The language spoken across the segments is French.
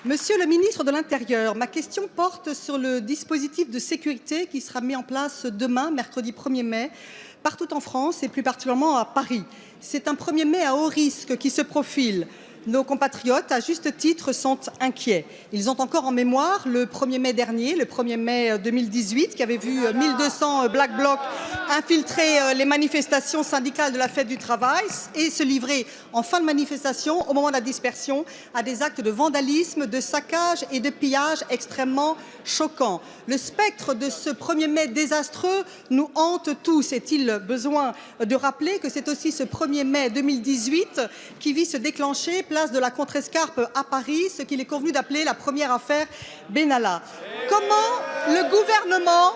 Monsieur le ministre de l'Intérieur, ma question porte sur le dispositif de sécurité qui sera mis en place demain, mercredi 1er mai, partout en France et plus particulièrement à Paris. C'est un 1er mai à haut risque qui se profile. Nos compatriotes, à juste titre, sont inquiets. Ils ont encore en mémoire le 1er mai dernier, le 1er mai 2018, qui avait vu 1200 Black Blocs infiltrer les manifestations syndicales de la fête du travail et se livrer en fin de manifestation, au moment de la dispersion, à des actes de vandalisme, de saccage et de pillage extrêmement choquants. Le spectre de ce 1er mai désastreux nous hante tous. Est-il besoin de rappeler que c'est aussi ce 1er mai 2018 qui vit se déclencher place de la Contrescarpe à Paris, ce qu'il est convenu d'appeler la première affaire Benalla. Comment le gouvernement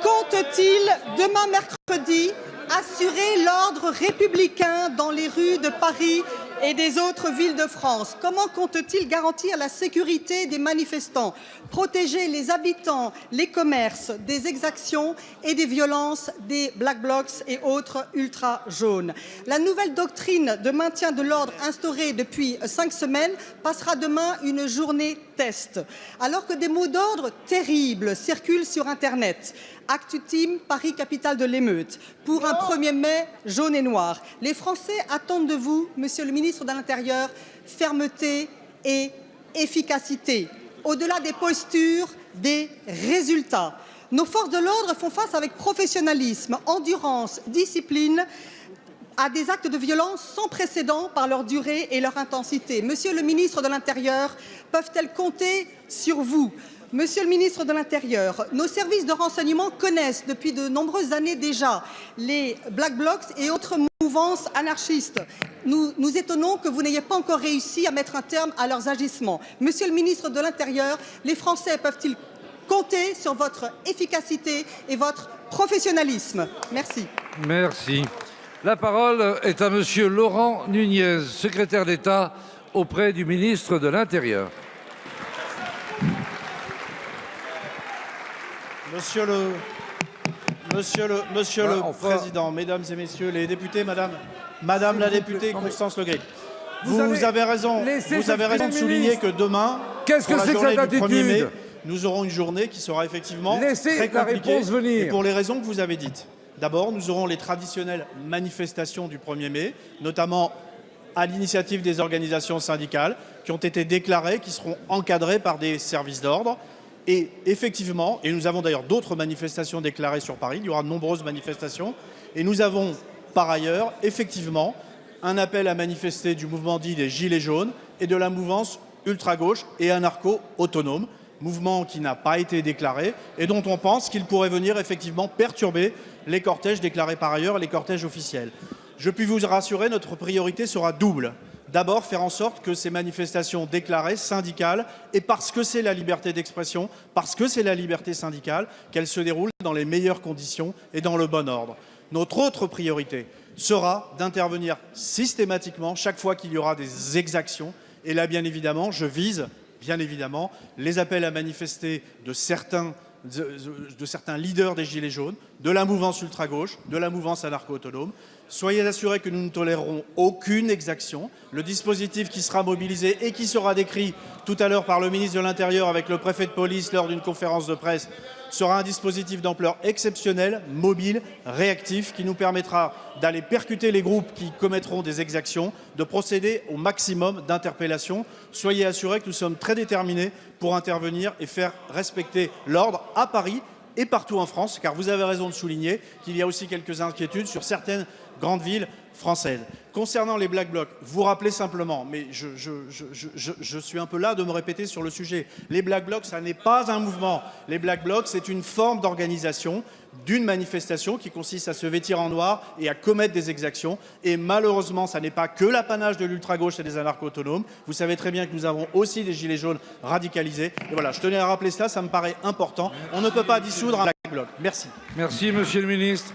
compte-t-il, demain mercredi, assurer l'ordre républicain dans les rues de Paris et des autres villes de France? Comment compte-t-il garantir la sécurité des manifestants, protéger les habitants, les commerces des exactions et des violences des Black Blocs et autres ultra-jaunes? La nouvelle doctrine de maintien de l'ordre instaurée depuis 5 semaines passera demain une journée test. Alors que des mots d'ordre terribles circulent sur Internet, Actu Team, Paris, capitale de l'émeute, pour un 1er mai jaune et noir. Les Français attendent de vous, Monsieur le ministre de l'Intérieur, fermeté et efficacité. Au-delà des postures, des résultats. Nos forces de l'ordre font face avec professionnalisme, endurance, discipline, à des actes de violence sans précédent par leur durée et leur intensité. Monsieur le ministre de l'Intérieur, peuvent-elles compter sur vous? Monsieur le ministre de l'Intérieur, nos services de renseignement connaissent depuis de nombreuses années déjà les Black Blocs et autres mouvances anarchistes. Nous nous étonnons que vous n'ayez pas encore réussi à mettre un terme à leurs agissements. Monsieur le ministre de l'Intérieur, les Français peuvent-ils compter sur votre efficacité et votre professionnalisme? Merci. Merci. La parole est à Monsieur Laurent Nunez, secrétaire d'État auprès du ministre de l'Intérieur. Monsieur le Président, Mesdames et Messieurs les députés, Madame la députée Constance Le Gris, vous avez raison de souligner que demain, qu'est-ce que c'est que cette attitude? Nous aurons une journée qui sera effectivement Laissez très la compliquée réponse venir. et pour les raisons que vous avez dites. D'abord, nous aurons les traditionnelles manifestations du 1er mai, notamment à l'initiative des organisations syndicales qui ont été déclarées, qui seront encadrées par des services d'ordre. Et effectivement, et nous avons d'ailleurs d'autres manifestations déclarées sur Paris, il y aura de nombreuses manifestations, et nous avons par ailleurs effectivement un appel à manifester du mouvement dit des Gilets jaunes et de la mouvance ultra-gauche et anarcho-autonome, mouvement qui n'a pas été déclaré et dont on pense qu'il pourrait venir effectivement perturber les cortèges déclarés par ailleurs, les cortèges officiels. Je puis vous rassurer, notre priorité sera double. D'abord, faire en sorte que ces manifestations déclarées, syndicales, et parce que c'est la liberté d'expression, parce que c'est la liberté syndicale, qu'elles se déroulent dans les meilleures conditions et dans le bon ordre. Notre autre priorité sera d'intervenir systématiquement chaque fois qu'il y aura des exactions. Et là, bien évidemment, je vise, les appels à manifester de certains leaders des Gilets jaunes, de la mouvance ultra-gauche, de la mouvance anarcho-autonome. Soyez assurés que nous ne tolérerons aucune exaction. Le dispositif qui sera mobilisé et qui sera décrit tout à l'heure par le ministre de l'Intérieur avec le préfet de police lors d'une conférence de presse sera un dispositif d'ampleur exceptionnelle, mobile, réactif, qui nous permettra d'aller percuter les groupes qui commettront des exactions, de procéder au maximum d'interpellations. Soyez assurés que nous sommes très déterminés pour intervenir et faire respecter l'ordre à Paris et partout en France, car vous avez raison de souligner qu'il y a aussi quelques inquiétudes sur certaines grandes villes françaises. Concernant les Black Blocs, vous rappelez simplement, mais je suis un peu là de me répéter sur le sujet, les Black Blocs, ça n'est pas un mouvement. Les Black Blocs, c'est une forme d'organisation d'une manifestation qui consiste à se vêtir en noir et à commettre des exactions. Et malheureusement, ça n'est pas que l'apanage de l'ultra-gauche et des anarcho-autonomes. Vous savez très bien que nous avons aussi des Gilets jaunes radicalisés. Et voilà, je tenais à rappeler cela, ça me paraît important. On ne peut pas dissoudre un Black Bloc. Merci. Merci, Monsieur le ministre.